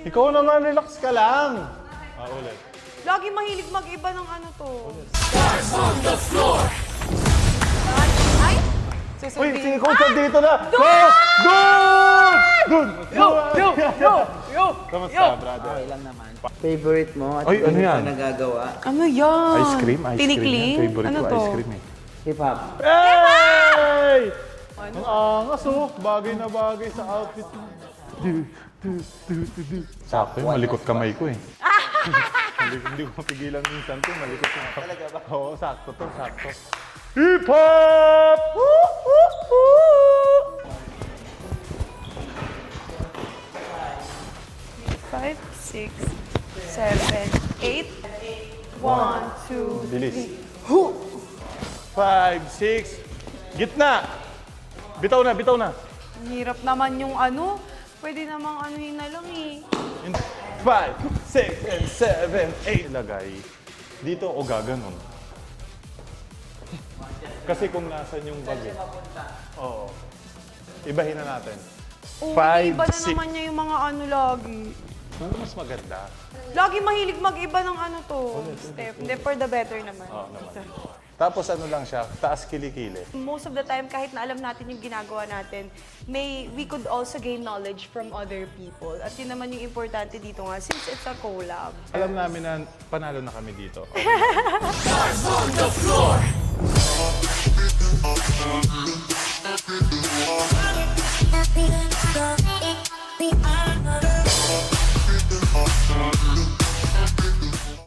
Ikaw naman, relax ka lang. Ulit. Lagi mahilig mag-iba ng ano to. Ay! Uy, Susundin. si Coach dito na! Coach! Doon! Doon! Yo! Kamusta, brother? Okay lang naman. Favorite mo at Ay, ano yan? pa nagagawa? Ano yan? Ice cream? Ice Tinikling? cream yan. Favorite Ano ko, to? ice cream eh. Hip-hop. Hey! Ang angas oh. Bagay na bagay sa outfit mo. Sakto yun, malikot kamay ko eh. Hindi ko mapigilan minsan to, malikot yung kamay. Talaga ba? Oo, sakto to, sakto. Hip-hop! 5, 6, 7, 8. 1, 2, Bilis. 3. 5, 6. Gitna! Bitaw na, bitaw na. Hirap naman yung ano. Pwede namang anuhin na lang eh. 5, 6, and 7, 8. Ilagay. Dito o gaganon. Kasi kung nasan yung bag eh. Oo. Ibahin na natin. Oo, 5, iba na 6. naman niya yung mga ano lagi. Ano mas maganda? Lagi mahilig mag-iba ng ano to. Step. Hindi, for the better naman. Oo naman. Tapos ano lang siya, taas kilikili. Most of the time, kahit na alam natin yung ginagawa natin, we could also gain knowledge from other people. At yun naman yung importante dito nga, since it's a collab. Alam namin na panalo na kami dito. Okay.